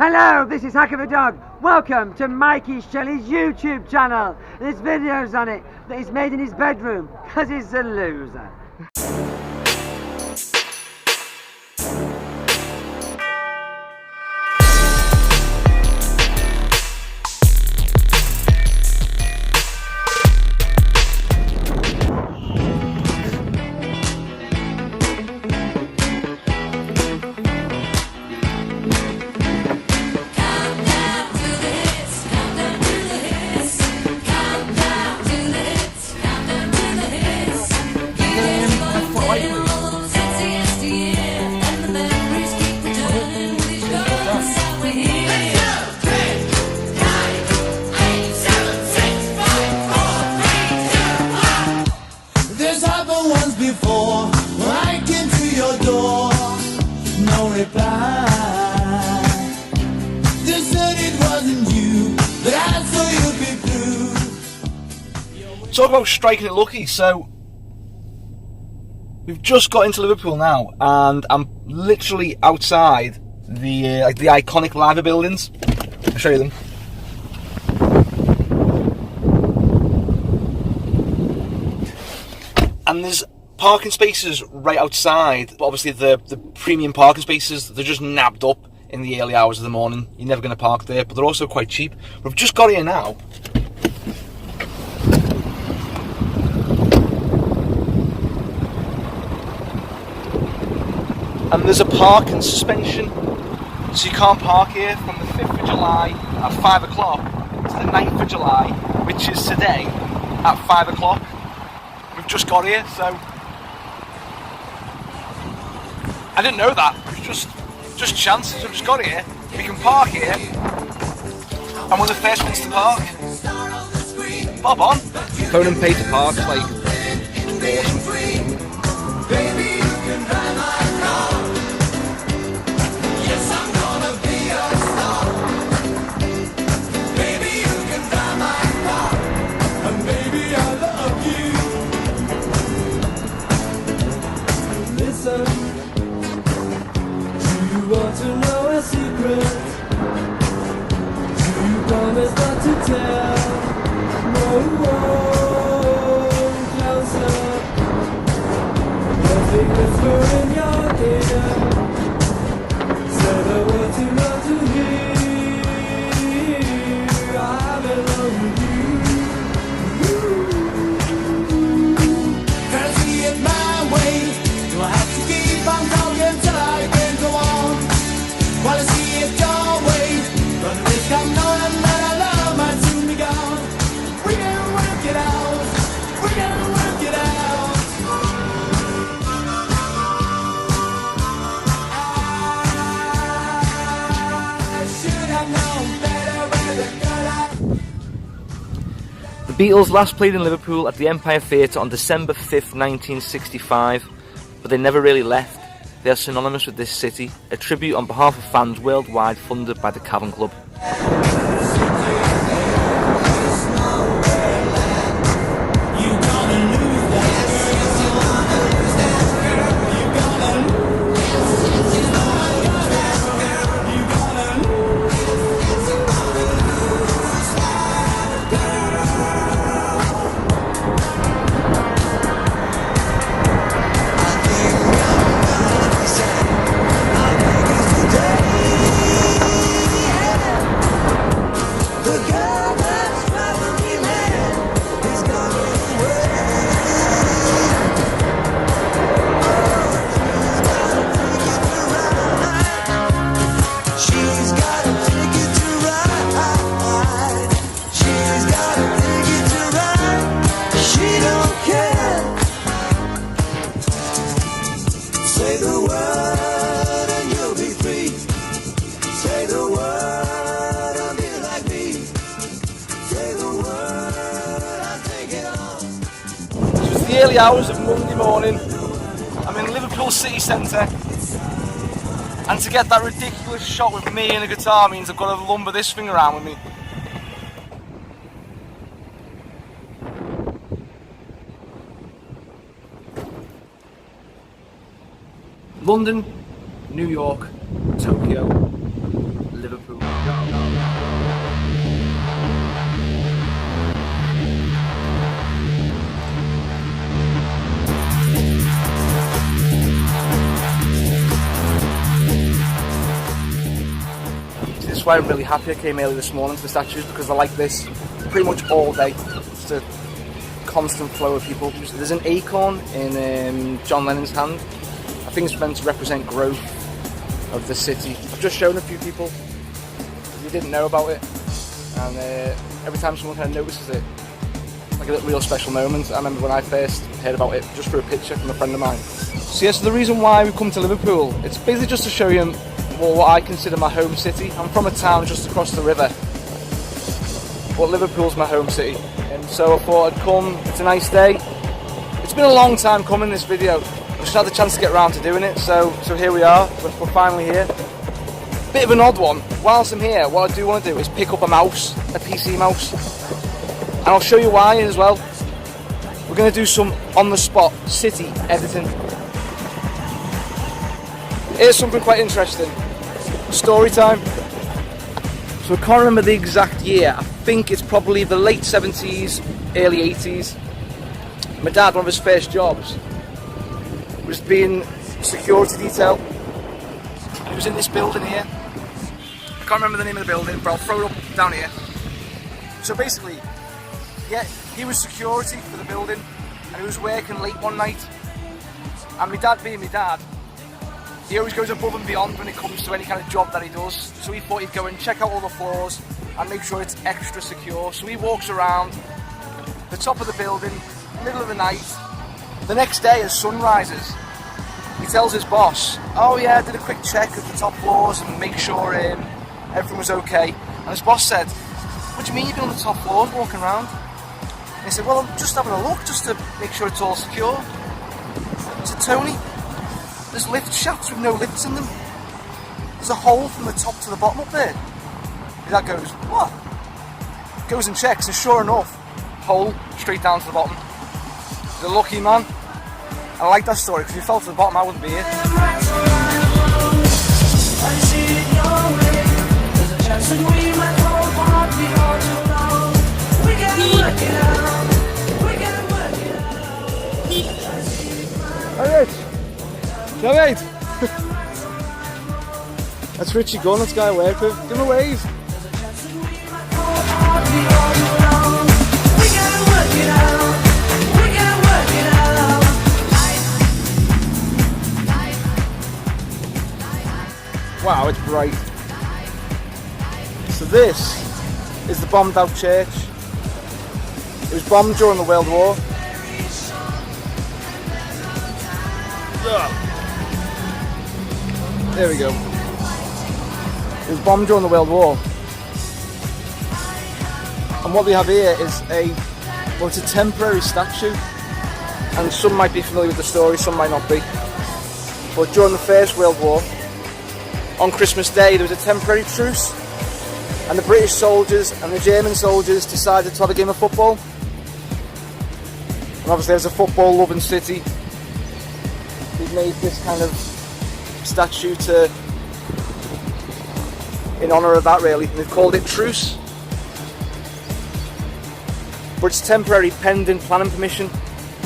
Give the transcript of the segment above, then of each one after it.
Hello, this is Hack of a Dog. Welcome to Mikey Shelley's YouTube channel. There's videos on it that he's made in his bedroom because he's a loser. Talk about striking it lucky. So we've just got into Liverpool now, and I'm literally outside the the iconic Liver buildings. I'll show you them. And there's parking spaces right outside, but obviously the premium parking spaces, they're just nabbed up in the early hours of the morning. You're never going to park there, but they're also quite cheap. We've just got here now. And there's a parking suspension, so you can't park here from the 5th of July at 5 o'clock to the 9th of July, which is today, at 5 o'clock. We've just got here, so I didn't know that. It was just chance. So we've just got here. We can park here, and we're the first ones to park. Bob on. Phone and pay to park, like awesome. Want to know a secret? Do you promise not to tell? No, closer. Nothing whisper in your ear. Say the words you love to hear. I'm in love with you. Gotta see it my way. Do I have to keep on talking till I can go on? While I see it your way, but the risk I'm knowing that our love might soon be gone. We can work it out, we can work it out. I should have known better with a girl. The Beatles last played in Liverpool at the Empire Theatre on December 5th, 1965, but they never really left. They are synonymous with this city, a tribute on behalf of fans worldwide funded by the Cavern Club. The early hours of Monday morning, I'm in Liverpool city centre, and to get that ridiculous shot with me and a guitar means I've got to lumber this thing around with me. London, New York, Tokyo, Liverpool. This is why I'm really happy I came early this morning to the statues, because I like this pretty much all day. Just a constant flow of people. There's an acorn in John Lennon's hand. I think it's meant to represent growth of the city. I've just shown a few people who didn't know about it, and every time someone kind of notices it, it's like a little real special moment. I remember when I first heard about it just for a picture from a friend of mine. So yes, the reason why we've come to Liverpool, it's basically just to show you what I consider my home city. I'm from a town just across the river, but Liverpool's my home city, and so I thought I'd come. It's a nice day. It's been a long time coming, this video. I just had the chance to get around to doing it, so here we are. We're finally here. Bit of an odd one. Whilst I'm here, what I do want to do is pick up a mouse, a PC mouse, and I'll show you why as well. We're going to do some on-the-spot city editing. Here's something quite interesting. Story time. So I can't remember the exact year. I think it's probably the late 70s, early 80s. My dad, one of his first jobs was being security detail. He was in this building here. I can't remember the name of the building, but I'll throw it up down here. So basically, yeah, he was security for the building, and he was working late one night. And my dad, being my dad, he always goes above and beyond when it comes to any kind of job that he does. So he thought he'd go and check out all the floors and make sure it's extra secure. So he walks around the top of the building, middle of the night. The next day, as sun rises, he tells his boss, "Oh yeah, I did a quick check of the top floors and make sure everything was okay." And his boss said, "What do you mean you've been on the top floors walking around?" And he said, "Well, I'm just having a look just to make sure it's all secure." He said, "Tony, there's lift shafts with no lifts in them. There's a hole from the top to the bottom up there." His dad goes, "What?" Goes and checks, and sure enough, hole straight down to the bottom. He's a lucky man. I like that story, because if he fell to the bottom, I wouldn't be here. Alright. Alright. That's Richie Gunn, this guy I work with. Give him a wave. Wow, it's bright. So this is the bombed out church. It was bombed during the World War. There we go. It was bombed during the World War. And what we have here is it's a temporary statue. And some might be familiar with the story, some might not be. But during the First World War, on Christmas Day, there was a temporary truce, and the British soldiers and the German soldiers decided to have a game of football. And obviously, as a football-loving city, we've made this kind of statue in honour of that, really. And they've called it Truce. But it's temporary, pending planning permission.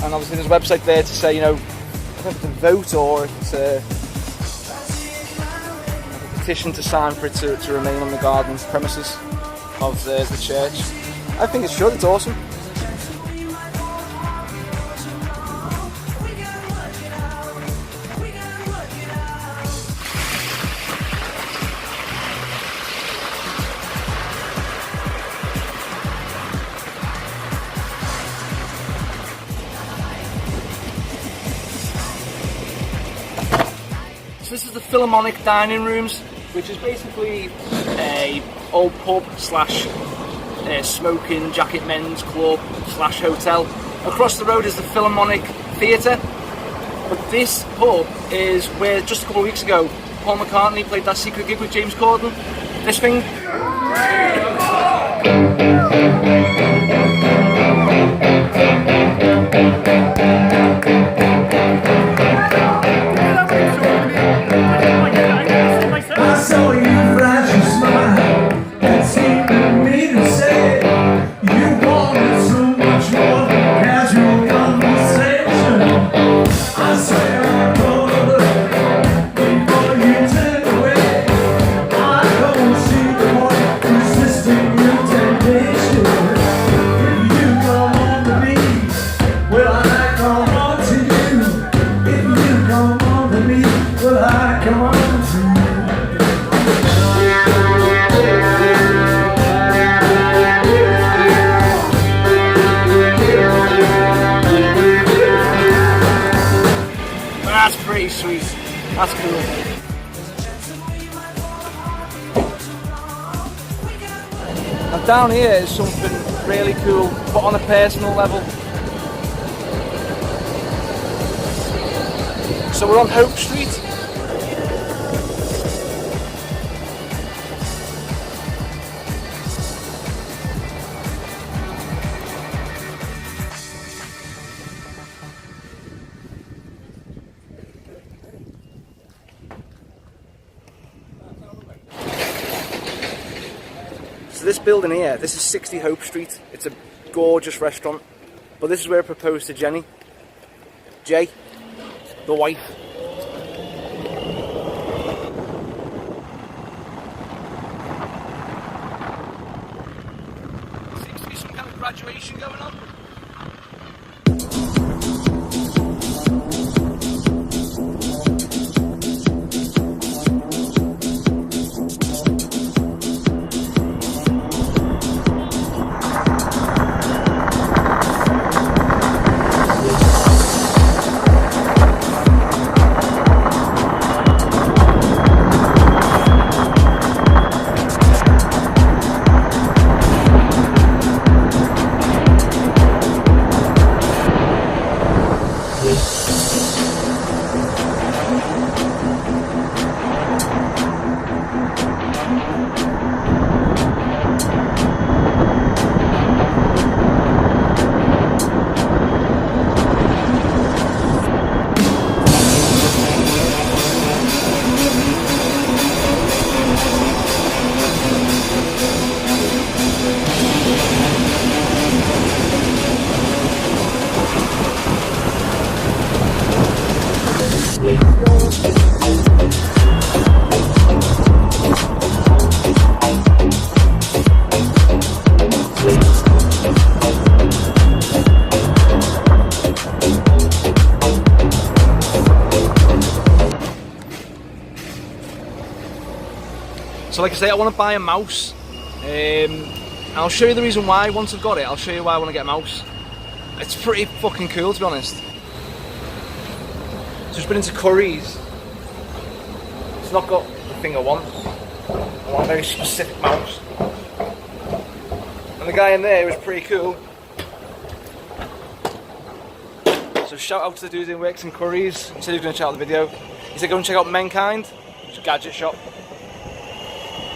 And obviously, there's a website there to say, I don't know if it's a vote or if it's a petition to sign for it to remain on the garden premises of the church. I think it should, it's awesome. So this is the Philharmonic dining rooms, which is basically a old pub slash smoking jacket men's club slash hotel. Across the road is the Philharmonic Theatre, but this pub is where just a couple of weeks ago Paul McCartney played that secret gig with James Corden. This thing. I saw you flash your smoke. down here is something really cool, but on a personal level. So we're on Hope Street. So this building here, this is 60 Hope Street. It's a gorgeous restaurant, but this is where I proposed to Jenny. Jay, the wife. Seems to be some kind of graduation going on. So like I say, I want to buy a mouse. I'll show you the reason why. Once I've got it, I'll show you why I want to get a mouse. It's pretty fucking cool, to be honest. Just been into Curry's. It's not got the thing I want. I want a very specific mouse. And the guy in there is pretty cool. So shout out to the dude who works in Curry's. He said he was going to check out the video. He said go and check out Mankind. It's a gadget shop.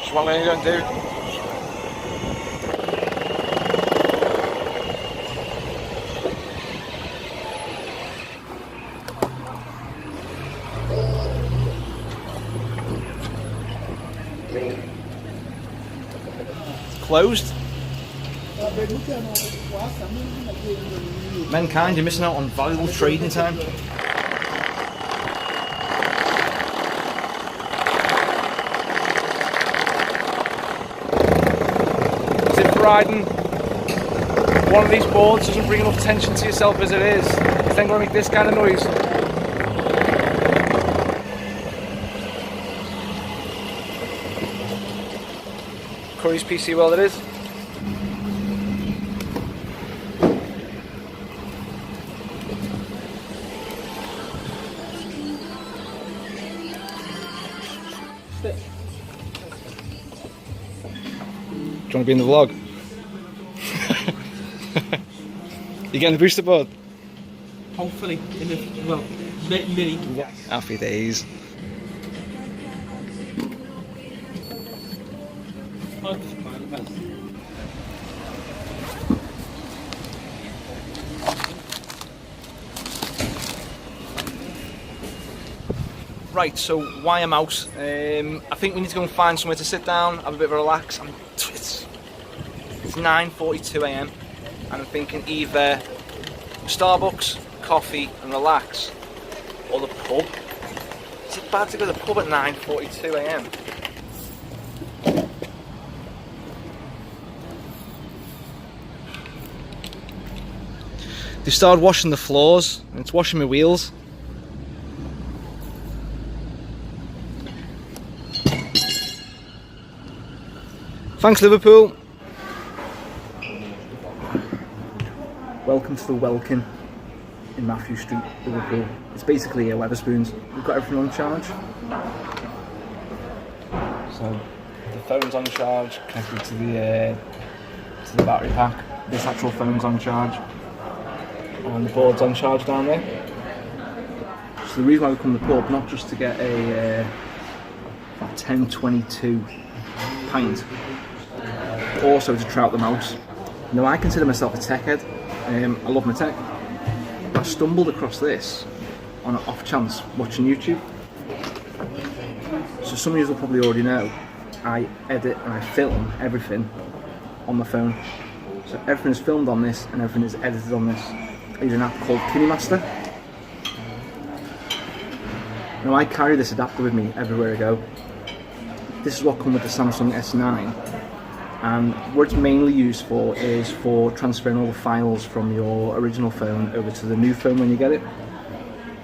Which what I'm going to do. Closed. Mankind, you're missing out on valuable trading time. Tip for riding. One of these boards doesn't bring enough attention to yourself as it is. It's then going to make this kind of noise. Curry's PC World it is. Do you want to be in the vlog? You getting the booster board? Hopefully, in the, well, mini. Happy days. Right, so why a mouse? I think we need to go and find somewhere to sit down, have a bit of a relax. I mean, it's 9:42 AM and I'm thinking either Starbucks, coffee and relax, or the pub. Is it bad to go to the pub at 9:42 AM? They started washing the floors and it's washing my wheels. Thanks Liverpool. Welcome to the Welkin in Matthew Street, Liverpool. It's basically a Wetherspoons. We've got everything on charge. So the phone's on charge, connected to the to the battery pack. This actual phone's on charge, and the board's on charge down there. So the reason why we come to the pub, not just to get a 1022 pint, but also to try out the mouse. Now, I consider myself a tech head. I love my tech. I stumbled across this on an off chance watching YouTube. So some of you will probably already know I edit and I film everything on my phone. So everything is filmed on this and everything is edited on this. I use an app called Kinemaster. Now, I carry this adapter with me everywhere I go. This is what comes with the Samsung S9, and what it's mainly used for is for transferring all the files from your original phone over to the new phone when you get it.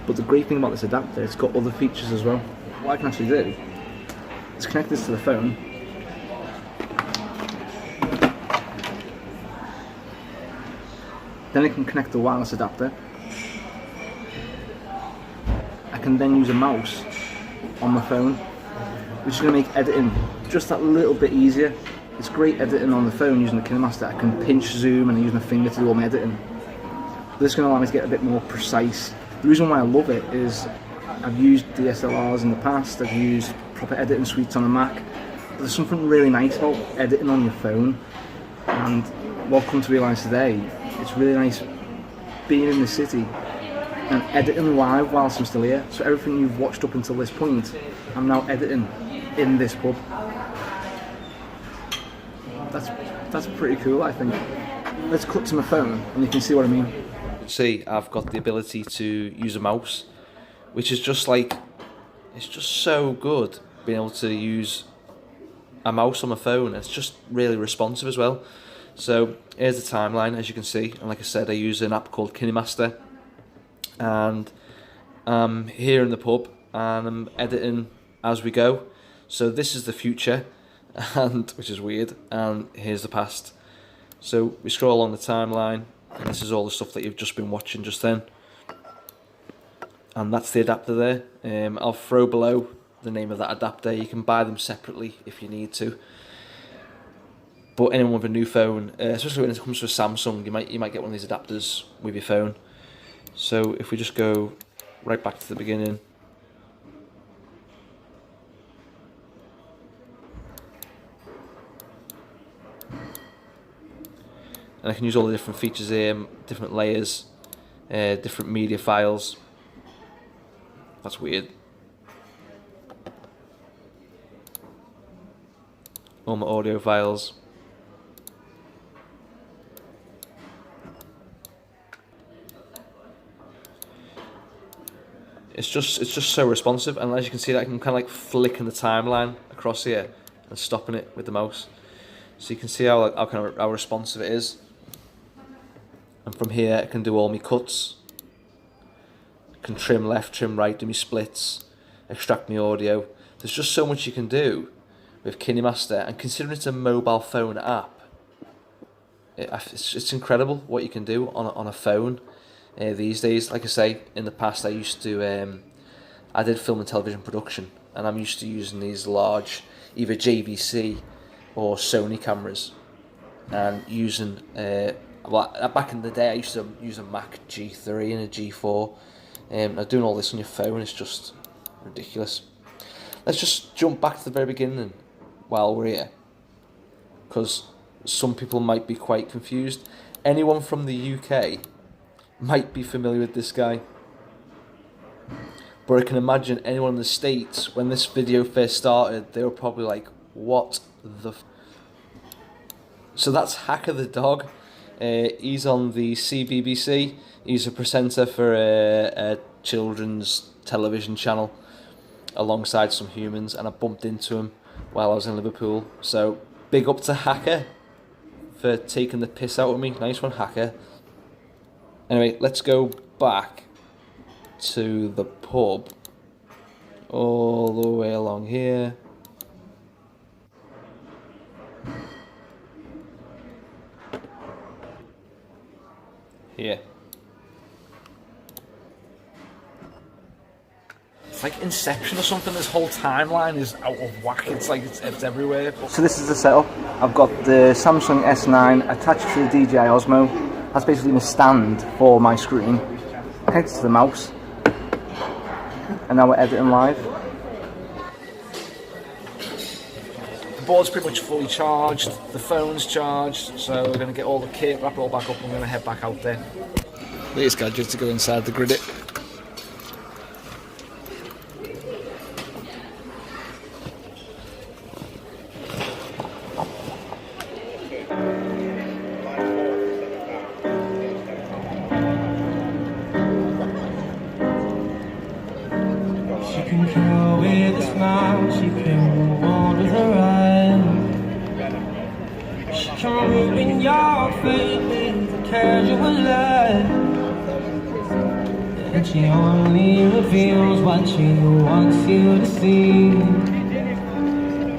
But the great thing about this adapter, it's got other features as well. What I can actually do is connect this to the phone, then I can connect the wireless adapter. I can then use a mouse on my phone, which is going to make editing just that little bit easier. It's great editing on the phone using the Kinemaster. I can pinch, zoom, and use my finger to do all my editing. This is going to allow me to get a bit more precise. The reason why I love it is I've used DSLRs in the past, I've used proper editing suites on a Mac, but there's something really nice about editing on your phone, and what I've come to realise today, it's really nice being in the city and editing live whilst I'm still here. So everything you've watched up until this point, I'm now editing in this pub. That's pretty cool, I think. Let's cut to my phone and you can see what I mean. See, I've got the ability to use a mouse, which is just like, it's just so good being able to use a mouse on my phone. It's just really responsive as well. So here's the timeline, as you can see, and like I said, I use an app called Kinemaster, and I'm here in the pub and I'm editing as we go. So this is the future, and which is weird, and here's the past. So we scroll along the timeline, and this is all the stuff that you've just been watching just then, and that's the adapter there. I'll throw below the name of that adapter. You can buy them separately if you need to, but anyone with a new phone, especially when it comes to a Samsung, you might get one of these adapters with your phone. So if we just go right back to the beginning, and I can use all the different features here, different layers, different media files. That's weird. All my audio files. It's just so responsive, and as you can see, I can kind of like flicking the timeline across here and stopping it with the mouse. So you can see how responsive it is. And from here, I can do all my cuts. I can trim left, trim right, do my splits, extract my audio. There's just so much you can do with Kinemaster, and considering it's a mobile phone app, it's incredible what you can do on a phone these days. Like I say, in the past I used to, I did film and television production, and I'm used to using these large, either JVC or Sony cameras, and using, well, back in the day I used to use a Mac G3 and a G4, now doing all this on your phone is just ridiculous. Let's just jump back to the very beginning while we're here, because some people might be quite confused. Anyone from the UK might be familiar with this guy, but I can imagine anyone in the States, when this video first started, they were probably like, what the f-? So that's Hacker the dog. He's on the CBBC. He's a presenter for a children's television channel alongside some humans, and I bumped into him while I was in Liverpool. So big up to Hacker for taking the piss out of me. Nice one, Hacker. Anyway, let's go back to the pub, all the way along here. Here. It's like Inception or something. This whole timeline is out of whack. It's like it's everywhere. So this is the setup. I've got the Samsung S9 attached to the DJI Osmo. That's basically the stand for my screen. Connected to the mouse. And now we're editing live. The board's pretty much fully charged. The phone's charged. So we're going to get all the kit, wrap it all back up, and we're going to head back out there. Latest gadgets to go inside the Grid-It. She can kill with a smile, she can warm with her eyes. She can ruin your faith with a casual lie. And she only reveals what she wants you to see.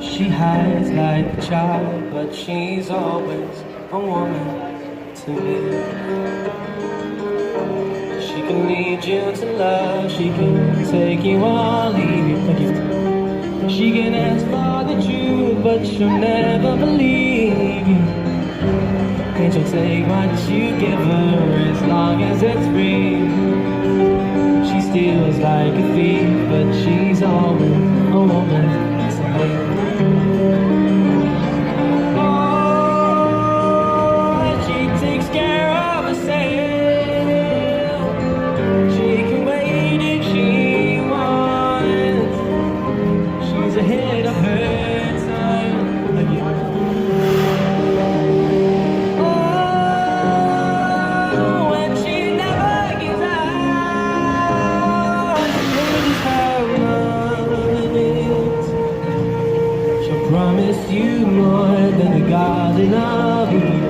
She hides like a child, but she's always a woman to me. She can lead you to love, she can take you or leave you. She can ask for the truth, but she'll never believe you. And she'll take what you give her as long as it's free. She steals like a thief, but she's always a woman to me. Oh, she takes care of herself. Ahead of her time. Oh, and she never gives out. This how love is. She'll promise you more than the Garden of Eden.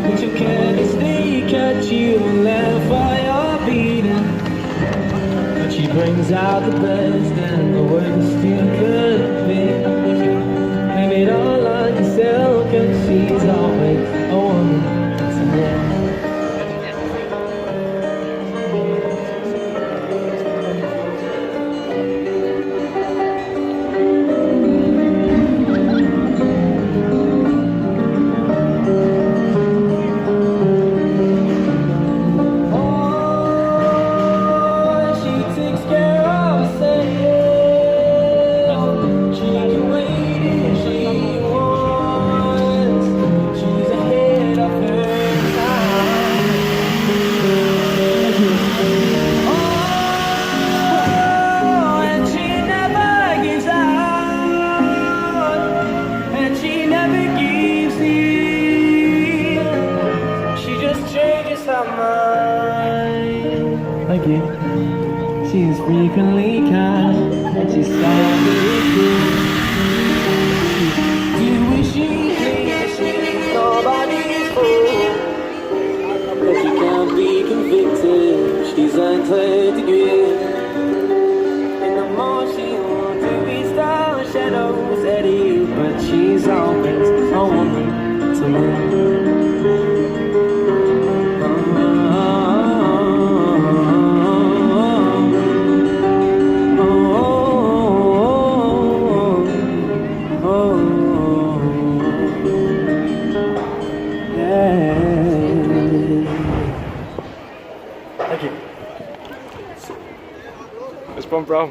And she'll carelessly catch you and laugh while you're beating. She brings out the best and the worst you could be. Blame it all on yourself, 'cause she's always a woman to me. She's frequently kind, and she's sorry good. Do what she thinks she's nobody's fool, but she can't be convicted. She's unclear to give. And the more she wants to be star shadows at you, but she's always a woman to me. It's fun, bro.